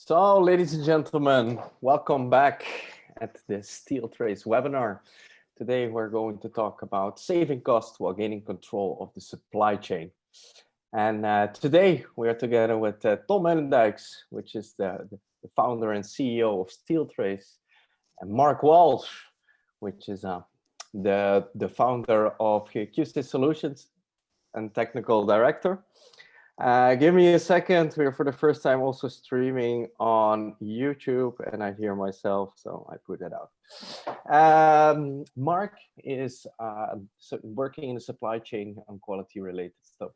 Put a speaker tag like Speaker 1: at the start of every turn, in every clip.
Speaker 1: So, ladies and gentlemen, welcome back at the SteelTrace Webinar. Today, we're going to talk about saving costs while gaining control of the supply chain. And today, we are together with Tom Ellendijks, which is the founder and CEO of SteelTrace, and Mark Walsh, which is the founder of QC Solutions and technical director. Give me a second. We're for the first time also streaming on YouTube, and I hear myself, so I put that out. Mark is working in the supply chain and quality related stuff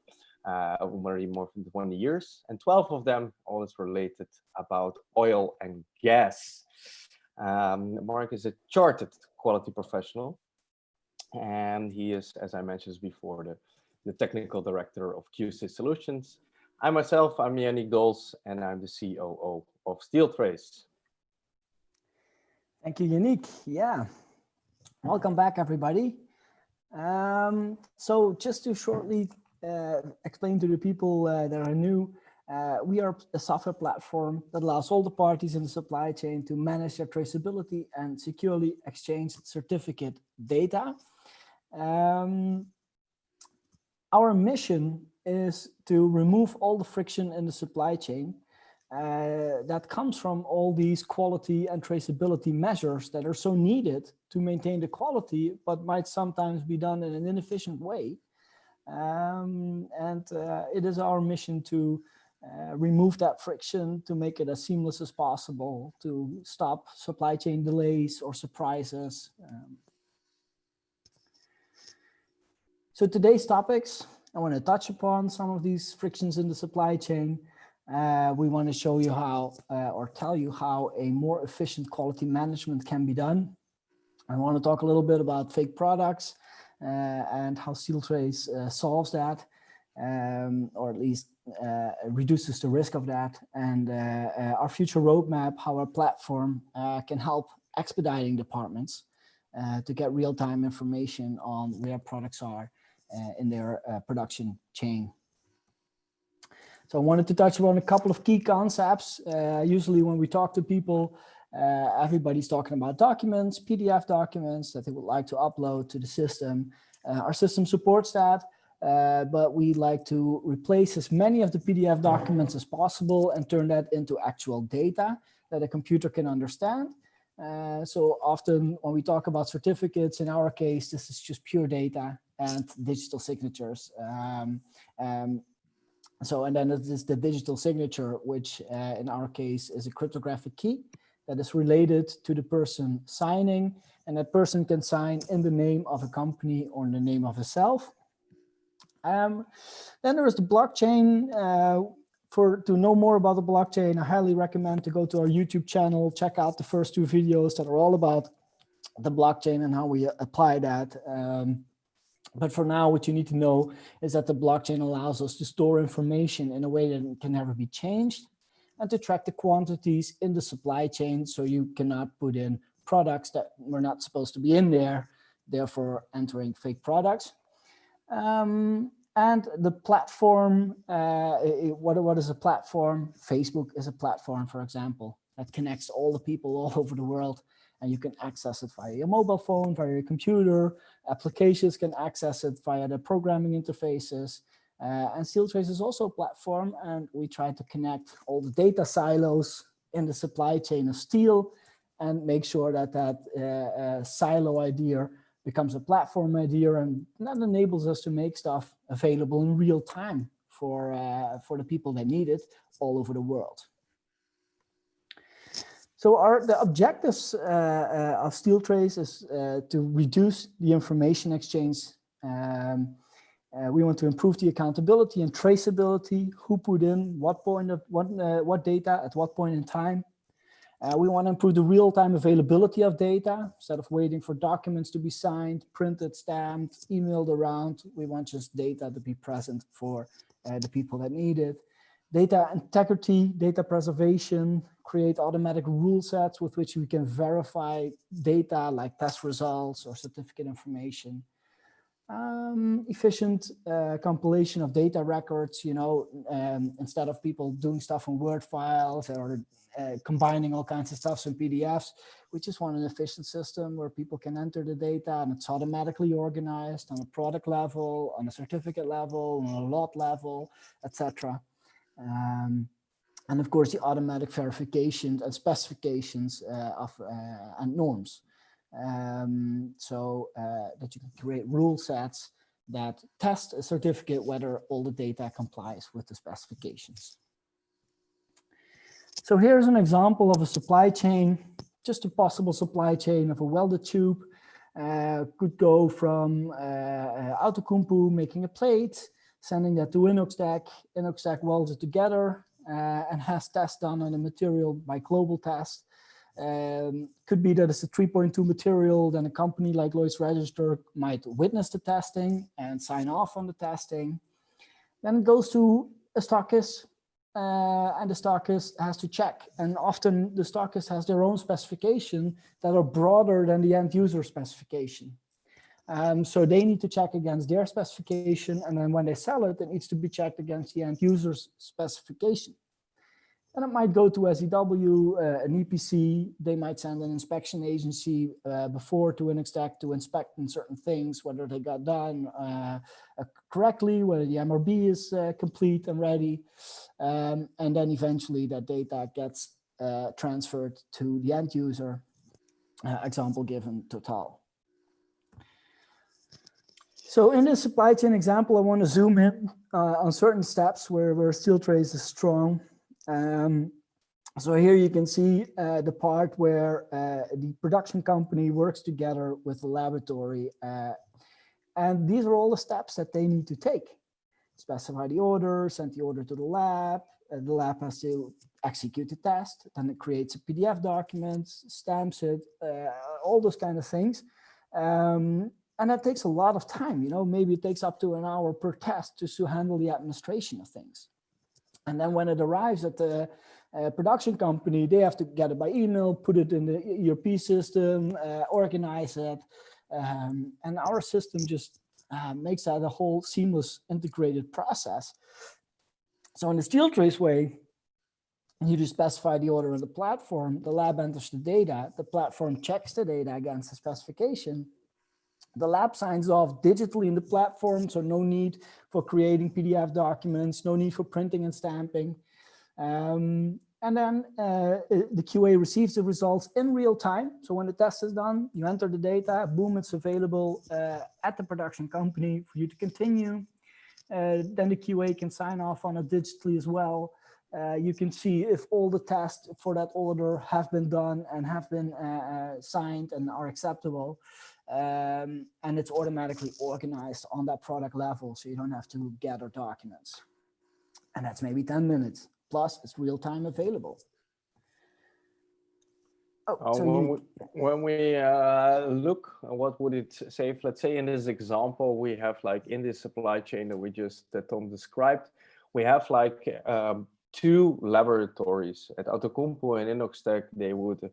Speaker 1: already more than 20 years, and 12 of them all is related about oil and gas. Mark is a chartered quality professional, and he is, as I mentioned before, the technical director of QC Solutions. I'm Yannick Dols, and I'm the COO of SteelTrace.
Speaker 2: Thank you, Yannick. Yeah, welcome back, everybody. So just to shortly explain to the people that are new, we are a software platform that allows all the parties in the supply chain to manage their traceability and securely exchange certificate data. Our mission is to remove all the friction in the supply chain that comes from all these quality and traceability measures that are so needed to maintain the quality, but might sometimes be done in an inefficient way. It is our mission to remove that friction, to make it as seamless as possible, to stop supply chain delays or surprises. So today's topics, I want to touch upon some of these frictions in the supply chain. We want to show you how, or tell you how a more efficient quality management can be done. I want to talk a little bit about fake products and how SteelTrace solves that, or at least reduces the risk of that, and our future roadmap, how our platform can help expediting departments to get real-time information on where products are in their production chain. So I wanted to touch on a couple of key concepts. Usually when we talk to people, everybody's talking about documents, PDF documents that they would like to upload to the system. Our system supports that, but we like to replace as many of the PDF documents as possible and turn that into actual data that a computer can understand. So often when we talk about certificates, in our case, this is just pure data and digital signatures. And then it is the digital signature, which in our case is a cryptographic key that is related to the person signing, and that person can sign in the name of a company or in the name of himself. Then there is the blockchain. To know more about the blockchain, I highly recommend to go to our YouTube channel, check out the first 2 videos that are all about the blockchain and how we apply that. But for now, what you need to know is that the blockchain allows us to store information in a way that it can never be changed, and to track the quantities in the supply chain, so you cannot put in products that were not supposed to be in there, therefore entering fake products. And the platform, what is a platform? Facebook is a platform, for example, that connects all the people all over the world, and you can access it via your mobile phone, via your computer. Applications can access it via the programming interfaces. And SteelTrace is also a platform, and we try to connect all the data silos in the supply chain of steel and make sure that that silo idea becomes a platform idea, and that enables us to make stuff available in real time for the people that need it all over the world. So the objectives of SteelTrace is to reduce the information exchange. We want to improve the accountability and traceability, who put in what data at what point in time. We want to improve the real-time availability of data. Instead of waiting for documents to be signed, printed, stamped, emailed around, we want just data to be present for the people that need it. Data integrity, data preservation, create automatic rule sets with which we can verify data like test results or certificate information. efficient compilation of data records, instead of people doing stuff in Word files or combining all kinds of stuff in PDFs. We just want an efficient system where people can enter the data and it's automatically organized on a product level, on a certificate level, on a lot level, etc. And of course, the automatic verifications and specifications and norms. So that you can create rule sets that test a certificate whether all the data complies with the specifications. So here's an example of a supply chain, just a possible supply chain of a welded tube. Could go from Outokumpu making a plate, sending that to Inox-Tech. Inox-Tech welds it together and has tests done on the material by global test. Could be that it's a 3.2 material, then a company like Lloyd's Register might witness the testing and sign off on the testing. Then it goes to a stockist, and the stockist has to check. And often the stockist has their own specification that are broader than the end user specification. So they need to check against their specification, and then when they sell it, it needs to be checked against the end user's specification. And it might go to SEW, an EPC. They might send an inspection agency before to Inox-Tech to inspect certain things, whether they got done correctly, whether the MRB is complete and ready. And then eventually that data gets transferred to the end user, example given Total. So in this supply chain example, I want to zoom in on certain steps where SteelTrace is strong. So here you can see the part where the production company works together with the laboratory. And these are all the steps that they need to take. Specify the order, send the order to the lab has to execute the test, then it creates a PDF document, stamps it, all those kind of things. And that takes a lot of time, maybe it takes up to an hour per test just to handle the administration of things. And then when it arrives at the production company, they have to get it by email, put it in the ERP system, organize it. And our system just makes that a whole seamless integrated process. So in the SteelTrace way, you just specify the order on the platform, the lab enters the data, the platform checks the data against the specification. The lab signs off digitally in the platform, so no need for creating PDF documents, no need for printing and stamping. And then the QA receives the results in real time. So when the test is done, you enter the data, boom, it's available at the production company for you to continue. Then the QA can sign off on it digitally as well. You can see if all the tests for that order have been done and have been signed and are acceptable. And it's automatically organized on that product level, so you don't have to gather documents. And that's maybe 10 minutes. Plus, it's real-time available.
Speaker 1: When we look at what would it save, let's say in this example, we have like in this supply chain that Tom described, we have like 2 laboratories at Outokumpu and Inox-Tech. They would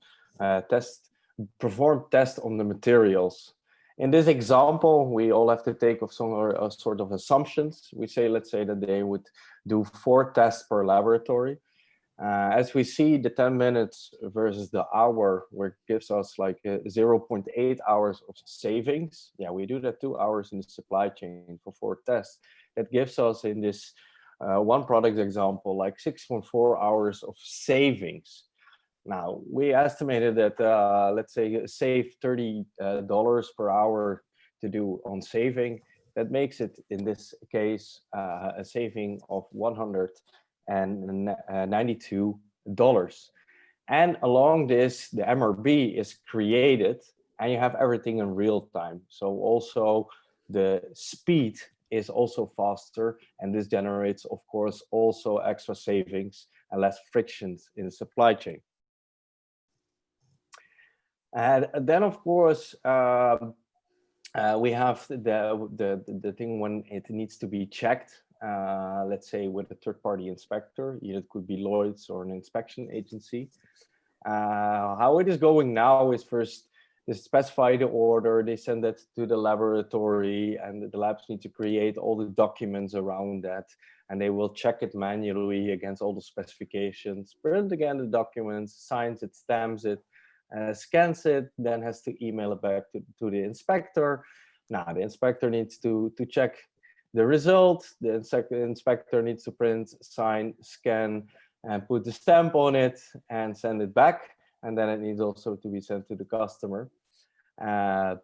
Speaker 1: perform tests on the materials. In this example, we all have to take of some sort of assumptions. We say, let's say that they would do 4 tests per laboratory. As we see, the 10 minutes versus the hour, where it gives us like 0.8 hours of savings. Yeah, we do that 2 hours in the supply chain for 4 tests. That gives us in this one product example, like 6.4 hours of savings. Now, we estimated that, let's say, save $30 per hour to do on saving. That makes it, in this case, a saving of $192. And along this, the MRB is created, and you have everything in real time. So also the speed is also faster, and this generates, of course, also extra savings and less frictions in the supply chain. And then, of course, we have the thing when it needs to be checked, let's say with a third-party inspector. It could be Lloyd's or an inspection agency. How it is going now is first they specify the order, they send that to the laboratory, and the labs need to create all the documents around that, and they will check it manually against all the specifications, print again the documents, signs it, stamps it, scans it, then has to email it back to the inspector. Now the inspector needs to check the result. The inspector needs to print, sign, scan, and put the stamp on it and send it back. And then it needs also to be sent to the customer. And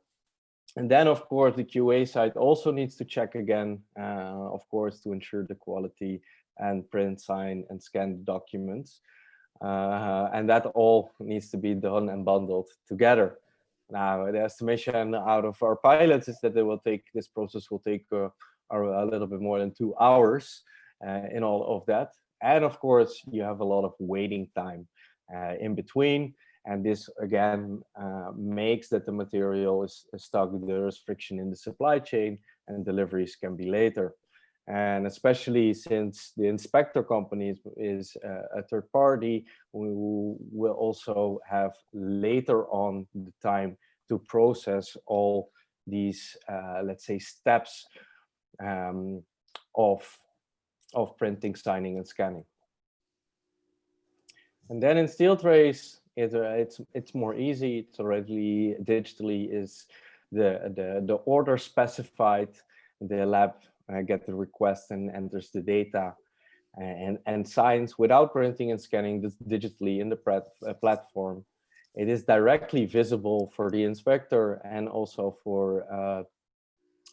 Speaker 1: then, of course, the QA side also needs to check again, of course, to ensure the quality and print, sign, and scan the documents. And that all needs to be done and bundled together. Now, the estimation out of our pilots is that this process will take a little bit more than 2 hours in all of that. And of course, you have a lot of waiting time in between. And this, again, makes that the material is stuck. There is friction in the supply chain and deliveries can be later. And especially since the inspector company is a third party, we will also have later on the time to process all these, let's say, steps of printing, signing, and scanning. And then in SteelTrace, it's more easy. It's already digitally is the order specified. The lab get the request and enters the data and signs without printing and scanning this digitally in the platform. It is directly visible for the inspector and also for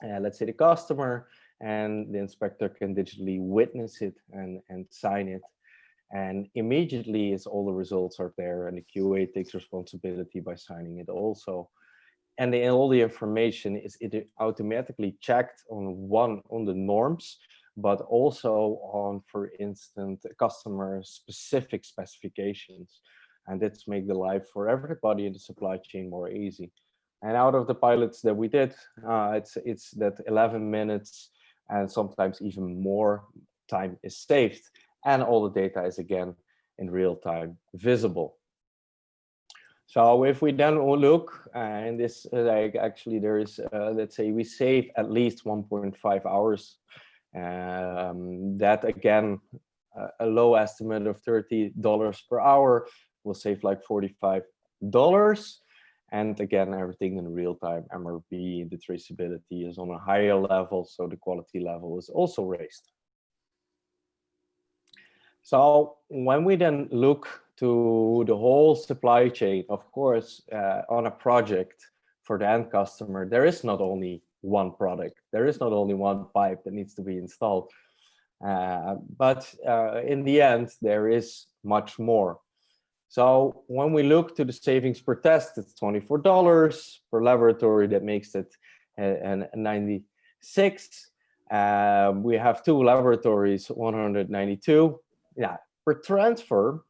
Speaker 1: let's say the customer, and the inspector can digitally witness it and sign it. And immediately all the results are there, and the QA takes responsibility by signing it also. And all the information is automatically checked on the norms, but also on, for instance, customer specific specifications. And that's make the life for everybody in the supply chain more easy. And out of the pilots that we did, it's that 11 minutes and sometimes even more time is saved. And all the data is again in real time visible. So if we then look, and this actually there is, let's say we save at least 1.5 hours. That again, a low estimate of $30 per hour will save like $45. And again, everything in real time, MRP, the traceability is on a higher level, so the quality level is also raised. So when we then look to the whole supply chain, of course, on a project for the end customer, there is not only one product, there is not only one pipe that needs to be installed, but in the end, there is much more. So when we look to the savings per test, it's $24 per laboratory. That makes it 96. We have 2 laboratories, 192. Yeah, per transfer,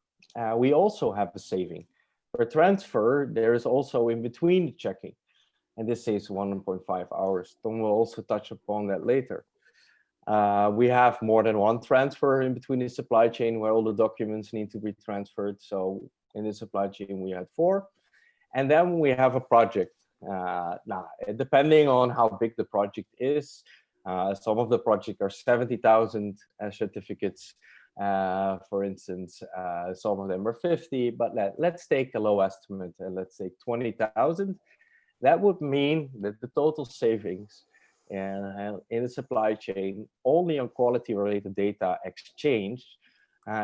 Speaker 1: we also have a saving. Per transfer, there is also in between the checking, and this saves 1.5 hours. Tom will also touch upon that later. We have more than one transfer in between the supply chain where all the documents need to be transferred. So in the supply chain, we had 4. And then we have a project. Now, depending on how big the project is, some of the projects are 70,000 certificates. For instance, some of them are 50, but let's take a low estimate and let's say 20,000. That would mean that the total savings in the supply chain only on quality related data exchange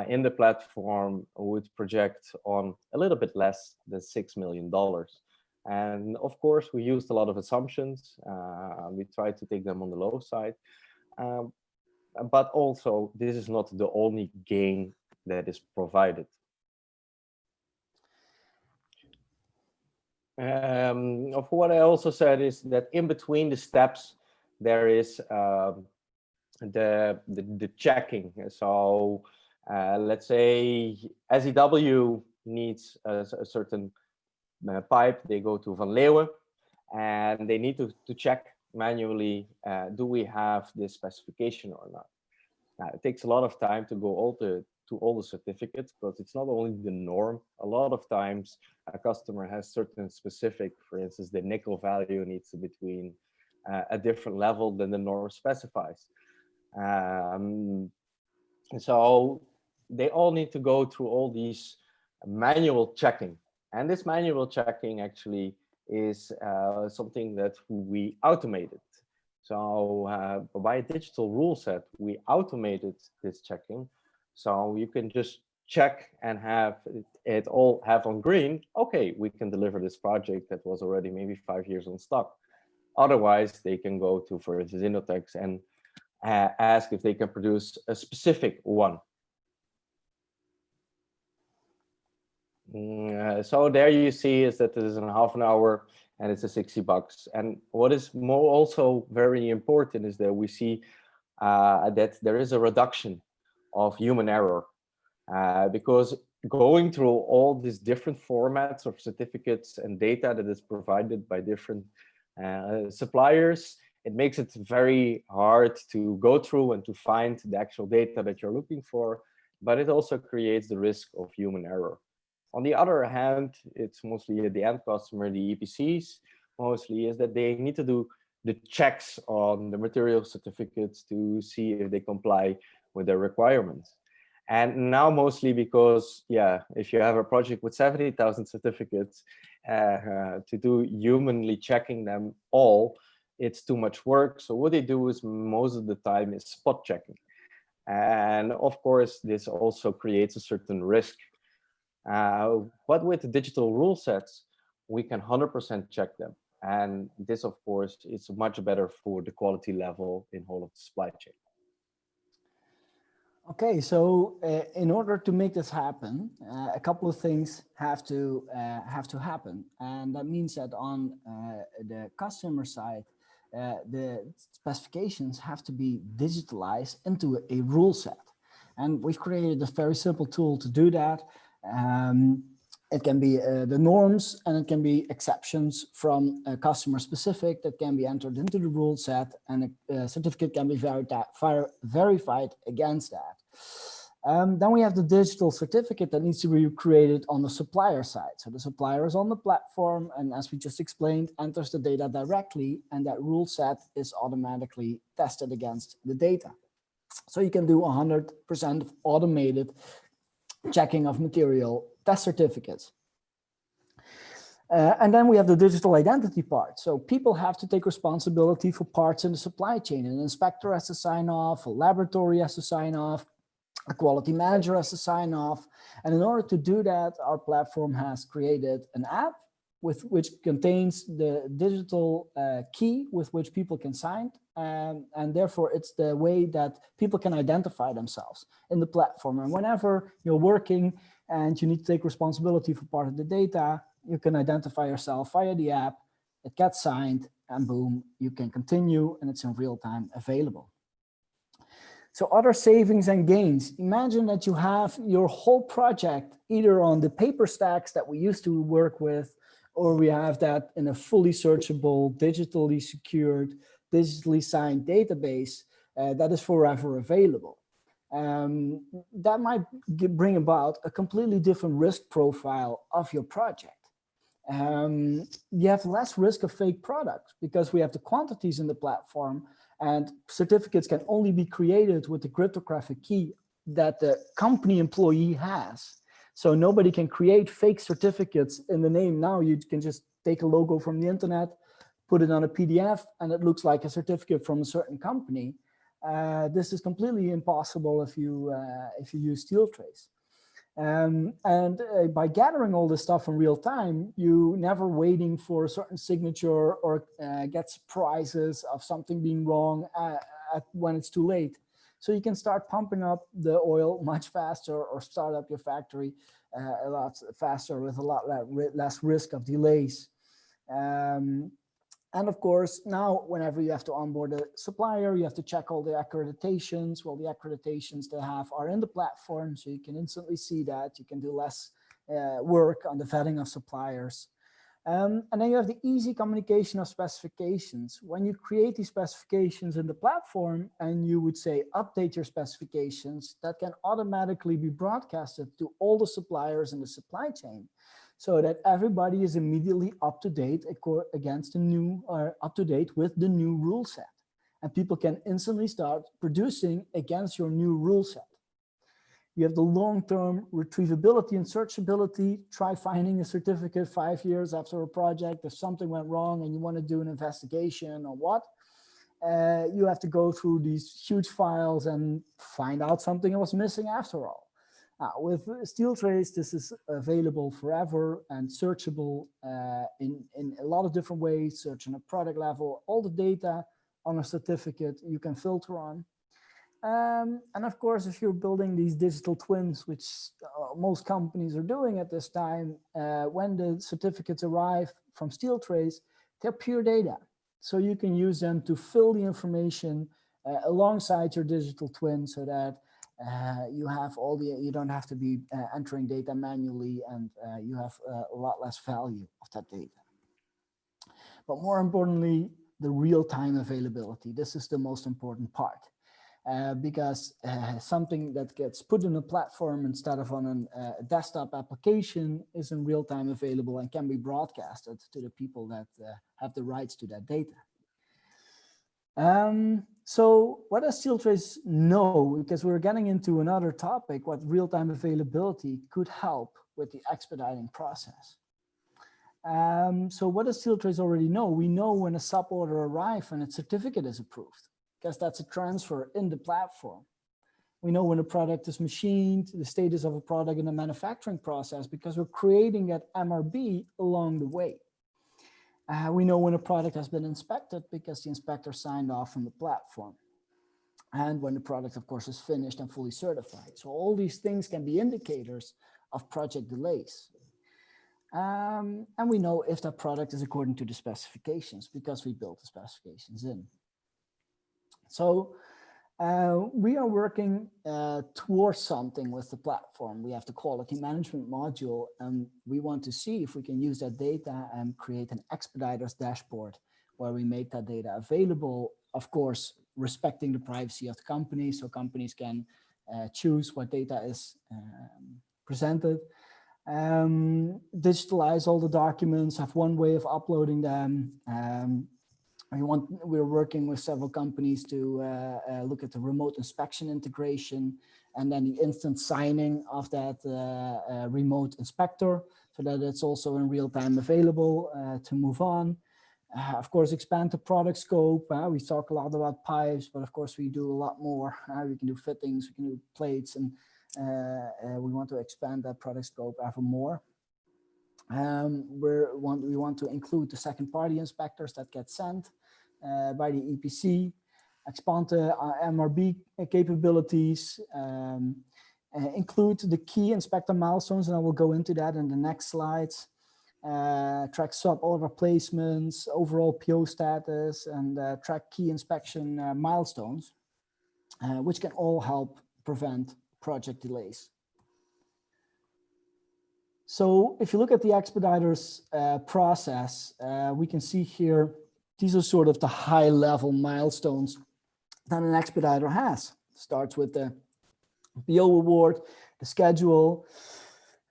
Speaker 1: in the platform would project on a little bit less than $6 million. And of course, we used a lot of assumptions. We tried to take them on the low side. But also, this is not the only gain that is provided. Of what I also said is that in between the steps, there is the checking. So let's say SEW needs a certain pipe. They go to Van Leeuwen, and they need to check manually, do we have this specification or not? Now, it takes a lot of time to go all to all the certificates, because it's not only the norm. A lot of times a customer has certain specific, for instance, the nickel value needs to be between a different level than the norm specifies. So they all need to go through all these manual checking. And this manual checking actually is something that we automated. So by a digital rule set, we automated this checking. So you can just check and have it all have on green. Okay, we can deliver this project that was already maybe 5 years on stock. Otherwise, they can go to, for instance, Innotex and ask if they can produce a specific one. So there you see is that this is in half an hour and it's a $60. And what is more also very important is that we see that there is a reduction of human error because going through all these different formats of certificates and data that is provided by different suppliers, it makes it very hard to go through and to find the actual data that you're looking for, but it also creates the risk of human error. On the other hand, it's mostly the end customer, the EPCs, mostly is that they need to do the checks on the material certificates to see if they comply with their requirements. And now mostly because, yeah, if you have a project with 70,000 certificates, to do humanly checking them all, it's too much work. So what they do is most of the time is spot checking. And of course, this also creates a certain risk. But with the digital rule sets, we can 100% check them. And this, of course, is much better for the quality level in whole of the supply chain.
Speaker 2: Okay, so in order to make this happen, a couple of things have to happen, and that means that on the customer side, the specifications have to be digitalized into a rule set, and we've created a very simple tool to do that. It can be the norms, and it can be exceptions from customer specific that can be entered into the rule set, and a certificate can be verified against that. Then we have the digital certificate that needs to be created on the supplier side. So the supplier is on the platform, and as we just explained, enters the data directly, and that rule set is automatically tested against the data. So you can do 100% of automated checking of material test certificates. And then we have the digital identity part. So people have to take responsibility for parts in the supply chain. An inspector has to sign off, a laboratory has to sign off, a quality manager has to sign off. And in order to do that, our platform has created an app which contains the digital key with which people can sign. And therefore, it's the way that people can identify themselves in the platform. And whenever you're working and you need to take responsibility for part of the data, you can identify yourself via the app, it gets signed, and boom, you can continue, and it's in real time available. So other savings and gains. Imagine that you have your whole project either on the paper stacks that we used to work with, or we have that in a fully searchable, digitally secured, digitally signed database that is forever available. That might bring about a completely different risk profile of your project. You have less risk of fake products because we have the quantities in the platform, and certificates can only be created with the cryptographic key that the company employee has. So nobody can create fake certificates in the name. Now you can just take a logo from the internet, put it on a PDF, and it looks like a certificate from a certain company. This is completely impossible if you use SteelTrace. By gathering all this stuff in real time, you never waiting for a certain signature or get surprises of something being wrong when it's too late. So you can start pumping up the oil much faster, or start up your factory a lot faster with a lot less risk of delays. And of course, now whenever you have to onboard a supplier, you have to check all the accreditations. Well, the accreditations they have are in the platform, so you can instantly see that. You can do less work on the vetting of suppliers. And then you have the easy communication of specifications. When you create these specifications in the platform and you would say, update your specifications, that can automatically be broadcasted to all the suppliers in the supply chain so that everybody is immediately up to date against the new, or up to date with the new rule set. And people can instantly start producing against your new rule set. You have the long-term retrievability and searchability. Try finding a certificate 5 years after a project. If something went wrong and you want to do an investigation or what, you have to go through these huge files and find out something was missing after all. With SteelTrace, this is available forever and searchable in a lot of different ways. Search on a product level, all the data on a certificate you can filter on. And of course, if you're building these digital twins, which most companies are doing at this time, when the certificates arrive from SteelTrace, they're pure data. So you can use them to fill the information alongside your digital twin so that you have all the, you don't have to be entering data manually, and you have a lot less value of that data. But more importantly, the real-time availability. This is the most important part. Because something that gets put in a platform instead of on a desktop application is in real time available and can be broadcasted to the people that have the rights to that data. So what does SteelTrace know? Because we're getting into another topic, what real-time availability could help with the expediting process. So what does SteelTrace already know? We know when a suborder arrives and its certificate is approved, because that's a transfer in the platform. We know when a product is machined, the status of a product in the manufacturing process, because we're creating that MRB along the way. We know when a product has been inspected because the inspector signed off from the platform. And when the product, of course, is finished and fully certified. So all these things can be indicators of project delays. And we know if that product is according to the specifications because we built the specifications in. So we are working towards something with the platform. We have the quality management module, and we want to see if we can use that data and create an Expeditors dashboard where we make that data available, of course, respecting the privacy of the company, so companies can choose what data is presented. Digitalize all the documents, have one way of uploading them. We're working with several companies to look at the remote inspection integration and then the instant signing of that remote inspector so that it's also in real time available to move on. Of course, expand the product scope. We talk a lot about pipes, but of course we do a lot more. We can do fittings, we can do plates, and we want to expand that product scope ever more. We want to include the second party inspectors that get sent by the EPC, expand the MRB capabilities, include the key inspector milestones, and I will go into that in the next slides. Track sub-order placements, overall PO status, and track key inspection milestones, which can all help prevent project delays. So if you look at the Expeditors process, we can see here, these are sort of the high level milestones that an Expediter has. Starts with the PO award, the schedule,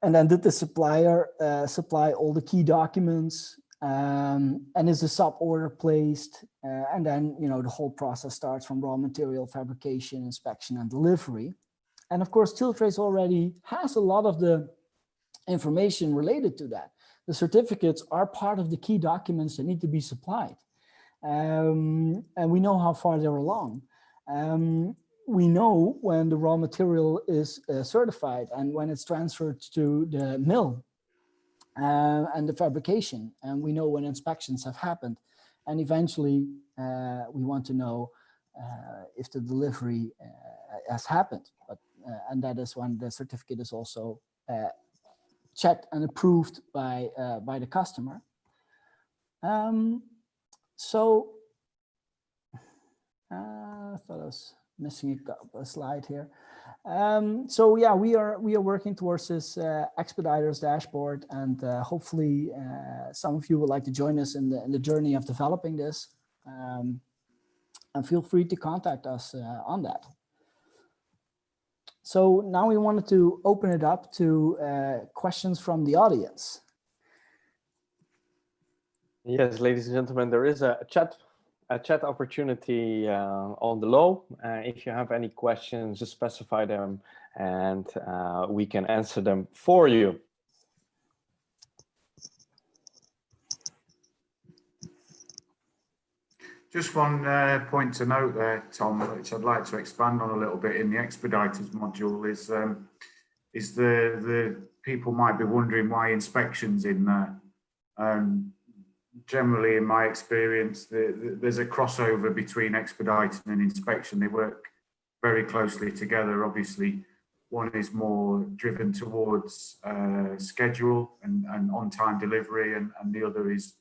Speaker 2: and then did the supplier supply all the key documents, and is the sub order placed, and then the whole process starts from raw material fabrication, inspection, and delivery. And of course, SteelTrace already has a lot of the information related to that. The certificates are part of the key documents that need to be supplied, and we know how far they're along. We know when the raw material is certified and when it's transferred to the mill and the fabrication, and we know when inspections have happened, and eventually we want to know if the delivery has happened, and that is when the certificate is also checked and approved by the customer. So I thought I was missing a slide here. So yeah, we are working towards this Expeditors dashboard, and hopefully some of you would like to join us in the journey of developing this. And feel free to contact us on that. So now we wanted to open it up to questions from the audience.
Speaker 1: Yes, ladies and gentlemen, there is a chat opportunity on the low. If you have any questions, just specify them and we can answer them for you.
Speaker 3: Just one point to note there, Tom, which I'd like to expand on a little bit in the Expeditors module is the people might be wondering why inspections in there. Generally, in my experience, there's a crossover between expediting and inspection. They work very closely together. Obviously, one is more driven towards schedule and on-time delivery, and the other is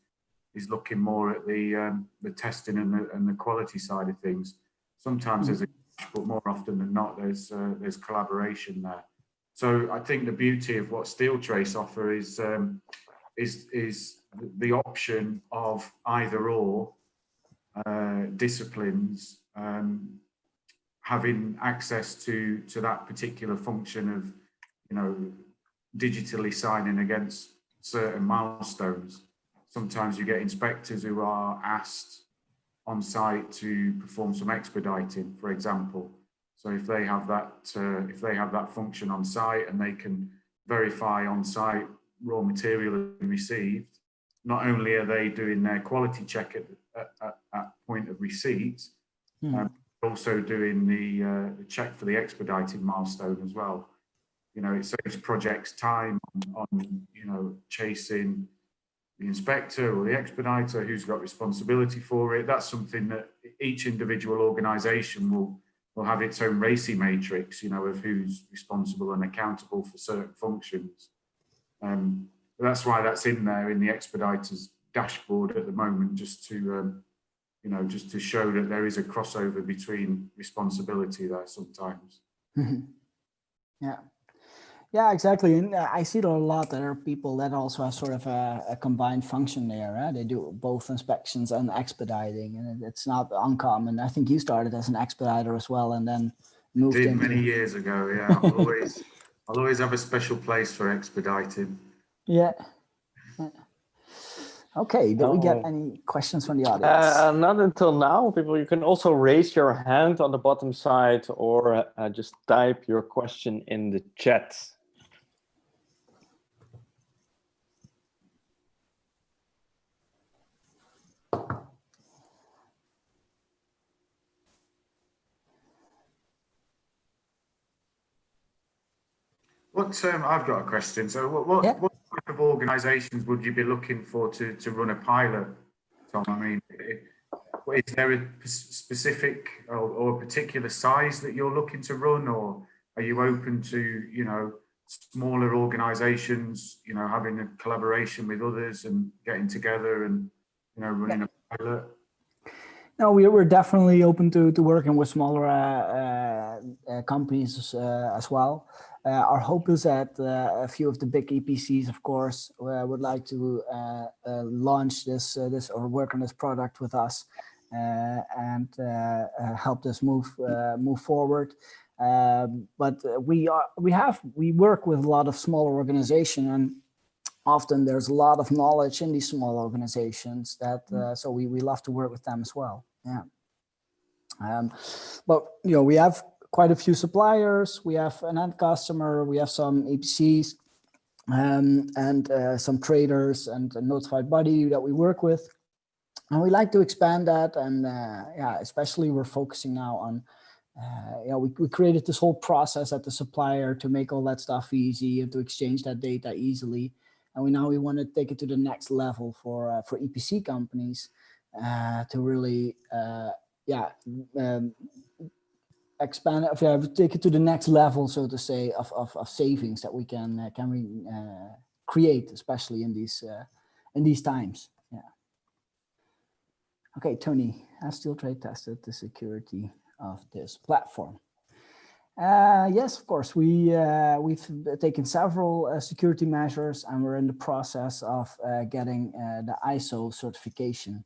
Speaker 3: looking more at the testing and the quality side of things. Sometimes there's a clash, but more often than not, there's collaboration there. So I think the beauty of what SteelTrace offer is the option of either or disciplines having access to that particular function of, you know, digitally signing against certain milestones. Sometimes you get inspectors who are asked on site to perform some expediting, for example. So if they have that function on site and they can verify on site raw material received, not only are they doing their quality check at point of receipt, also doing the check for the expediting milestone as well. You know, it saves projects time on you know, chasing the inspector or the expediter who's got responsibility for it. That's something that each individual organisation will have its own RACI matrix, you know, of who's responsible and accountable for certain functions. That's why that's in there in the Expeditors dashboard at the moment, just to you know, just to show that there is a crossover between responsibility there sometimes.
Speaker 2: Yeah, exactly. And I see it a lot. There are people that also have sort of a combined function there. Right? They do both inspections and expediting, and it's not uncommon. I think you started as an expediter as well, and then moved
Speaker 3: Did
Speaker 2: into...
Speaker 3: many years ago. Yeah, I'll always have a special place for expediting.
Speaker 2: Yeah. Okay, do we get any questions from the audience?
Speaker 1: Not until now. People, you can also raise your hand on the bottom side or just type your question in the chat.
Speaker 3: I've got a question. So what type of organisations would you be looking for to run a pilot, Tom? I mean, is there a specific or a particular size that you're looking to run, or are you open to, you know, smaller organisations, you know, having a collaboration with others and getting together and, you know, running a pilot?
Speaker 2: No, we're definitely open to working with smaller companies as well. Our hope is that a few of the big EPCs, of course, would like to launch this or work on this product with us and help us move forward. But we work with a lot of smaller organizations, and often there's a lot of knowledge in these small organizations that so we love to work with them as well. Yeah. But you know, we have quite a few suppliers, we have an end customer, we have some EPCs and some traders and a notified body that we work with, and we like to expand that. And yeah, especially we're focusing now on you know, we created this whole process at the supplier to make all that stuff easy and to exchange that data easily. And we want to take it to the next level for EPC companies to really expand, take it to the next level, so to say, of savings that we can create, especially in these times. Yeah. Okay, Tony, has SteelTrace tested the security of this platform. Yes, of course, we've taken several security measures, and we're in the process of getting the ISO certification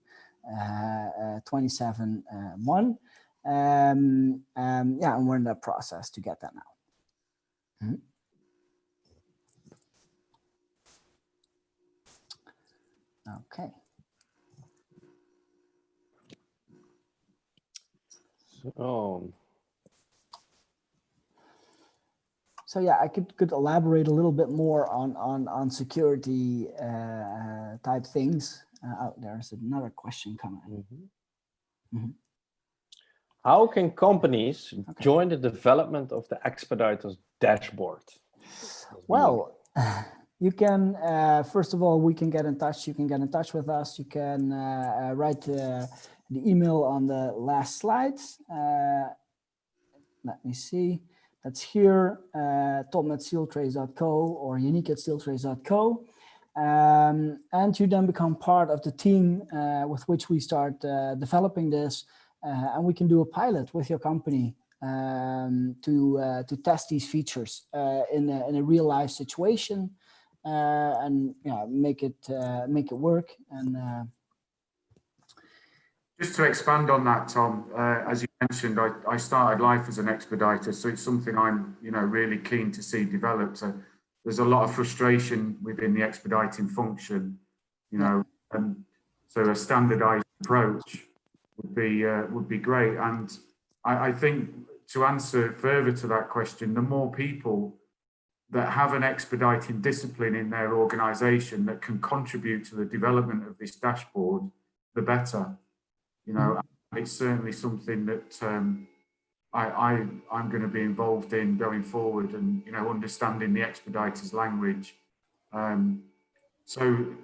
Speaker 2: 271. Yeah, and we're in that process to get that now. Mm-hmm. Okay. So yeah, I could elaborate a little bit more on security type things. Oh, there's another question coming.
Speaker 1: Mm-hmm. Mm-hmm. How can companies join the development of the Expeditors dashboard?
Speaker 2: Well, you can, first of all, we can get in touch. You can get in touch with us. You can write the email on the last slides. Let me see. That's here, tom@steeltrace.co or unique@steeltrace.co. And you then become part of the team with which we start developing this. And we can do a pilot with your company to test these features in a real life situation and make it work. And
Speaker 3: just to expand on that, Tom, as you mentioned, I started life as an expediter, so it's something I'm really keen to see developed. So there's a lot of frustration within the expediting function, and so a standardized approach would be great. And I think to answer further to that question, the more people that have an expediting discipline in their organization that can contribute to the development of this dashboard, the better. It's certainly something that I'm going to be involved in going forward, and understanding the expeditors' language. So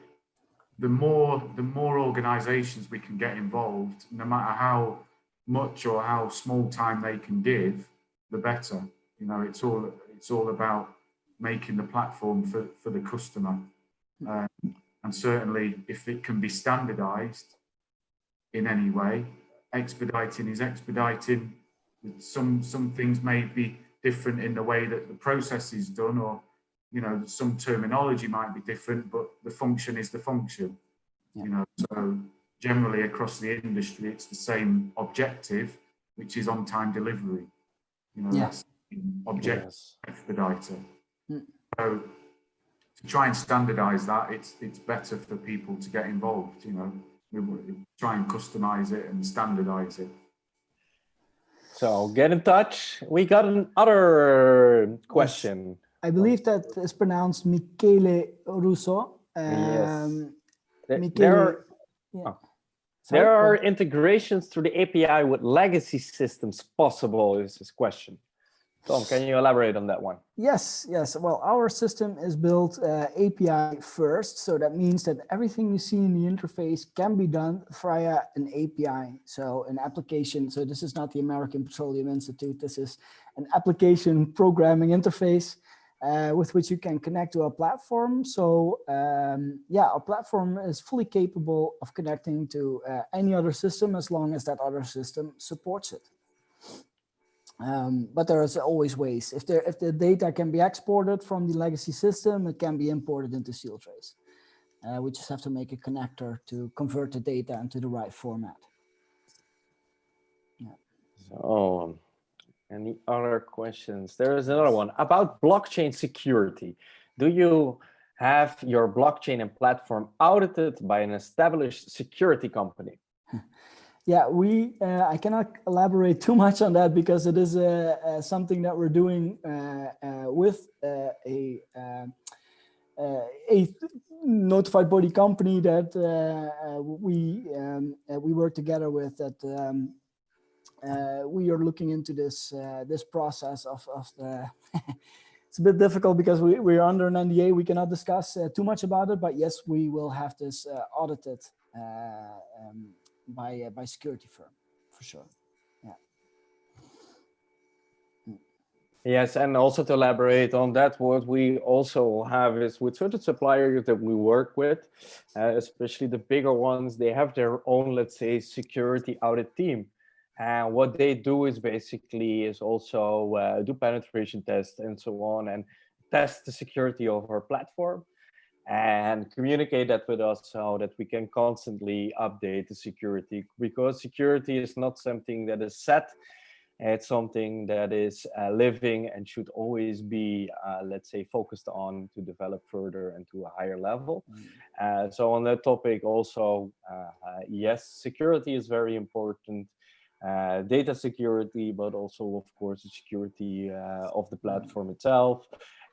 Speaker 3: the more organizations we can get involved, no matter how much or how small time they can give, the better. It's all about making the platform for the customer. And certainly if it can be standardized in any way, expediting is expediting. Some things may be different in the way that the process is done, or some terminology might be different, but the function is the function. So generally across the industry it's the same objective, which is on-time delivery. That's objective expediter. So to try and standardize that, it's better for people to get involved. We try and customize it and standardize it.
Speaker 1: So get in touch. We got another question.
Speaker 2: Yes. I believe that is pronounced Michele Russo.
Speaker 1: Yes.
Speaker 2: Michele,
Speaker 1: there are integrations through the API with legacy systems possible, is his question. Tom, can you elaborate on that one?
Speaker 2: Yes. Well, our system is built API first. So that means that everything you see in the interface can be done via an API. So an application. So this is not the American Petroleum Institute. This is an application programming interface with which you can connect to our platform. So our platform is fully capable of connecting to any other system as long as that other system supports it. But there is always ways. If the data can be exported from the legacy system, it can be imported into SteelTrace. We just have to make a connector to convert the data into the right format. Yeah.
Speaker 1: So, any other questions? There is another one about blockchain security. Do you have your blockchain and platform audited by an established security company?
Speaker 2: Yeah, I cannot elaborate too much on that because it is something that we're doing with a notified body company that we work together with. That we are looking into this process of the. It's a bit difficult because we're under an NDA. We cannot discuss too much about it, but yes, we will have this audited. By security firm, for sure. Yeah.
Speaker 1: Yes, and also to elaborate on that, what we also have is with certain suppliers that we work with, especially the bigger ones, they have their own, let's say, security audit team. And what they do is basically also do penetration tests and so on, and test the security of our platform and communicate that with us so that we can constantly update the security, because security is not something that is set. It's something that is living and should always be, let's say, focused on to develop further and to a higher level. So on that topic also, yes, security is very important. Data security, but also, of course, the security of the platform itself,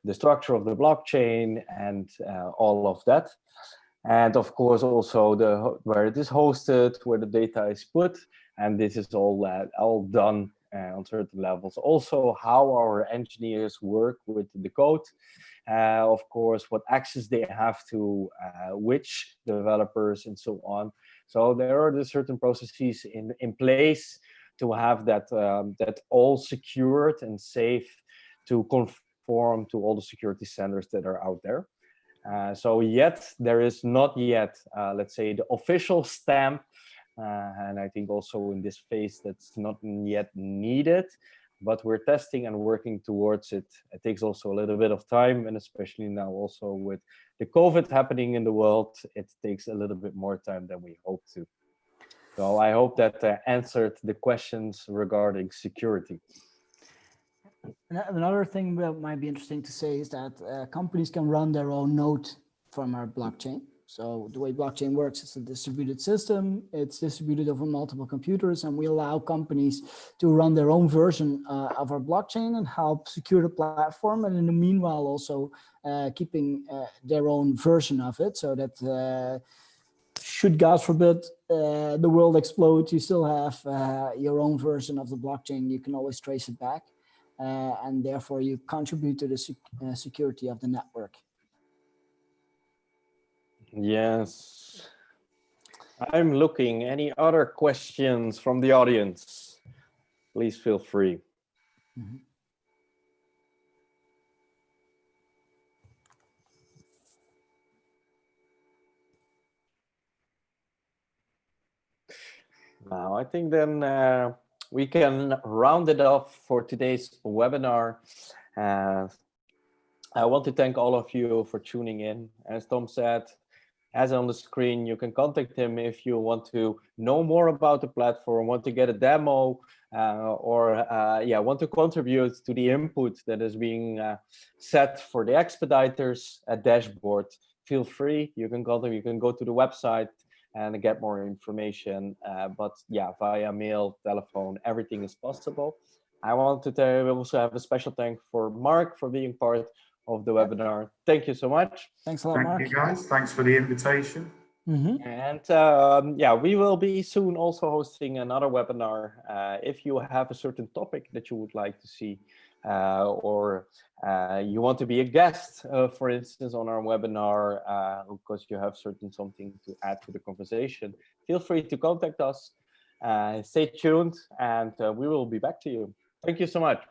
Speaker 1: the structure of the blockchain, and all of that. And of course, also where it is hosted, where the data is put, and this is all done on certain levels. Also, how our engineers work with the code. Of course, what access they have to which developers and so on. So there are certain processes in place to have that that all secured and safe to conform to all the security standards that are out there. So yet there is not yet, let's say, the official stamp, and I think also in this phase that's not yet needed. But we're testing and working towards it. It takes also a little bit of time, and especially now also with the COVID happening in the world, it takes a little bit more time than we hoped to. So I hope that answered the questions regarding security.
Speaker 2: Another thing that might be interesting to say is that companies can run their own node from our blockchain. So the way blockchain works is a distributed system. It's distributed over multiple computers, and we allow companies to run their own version of our blockchain and help secure the platform. And in the meanwhile, also keeping their own version of it, so that should, God forbid, the world explode, you still have your own version of the blockchain. You can always trace it back, and therefore you contribute to the security of the network.
Speaker 1: Yes. I'm looking. Any other questions from the audience? Please feel free.
Speaker 2: Mm-hmm.
Speaker 1: Now, I think then we can round it off for today's webinar. I want to thank all of you for tuning in. As Tom said, as on the screen, you can contact him if you want to know more about the platform, want to get a demo, or want to contribute to the input that is being set for the Expeditors dashboard. Feel free. You can contact. You can go to the website and get more information. But yeah, via mail, telephone, everything is possible. I want to also have a special thank for Mark for being part of the webinar. Thank you so much.
Speaker 2: Thanks a lot, Mark.
Speaker 3: Thank you, guys. Thanks for the invitation.
Speaker 2: Mm-hmm.
Speaker 1: And we will be soon also hosting another webinar. If you have a certain topic that you would like to see, or you want to be a guest, for instance, on our webinar, because you have something to add to the conversation, feel free to contact us. Stay tuned, and we will be back to you. Thank you so much.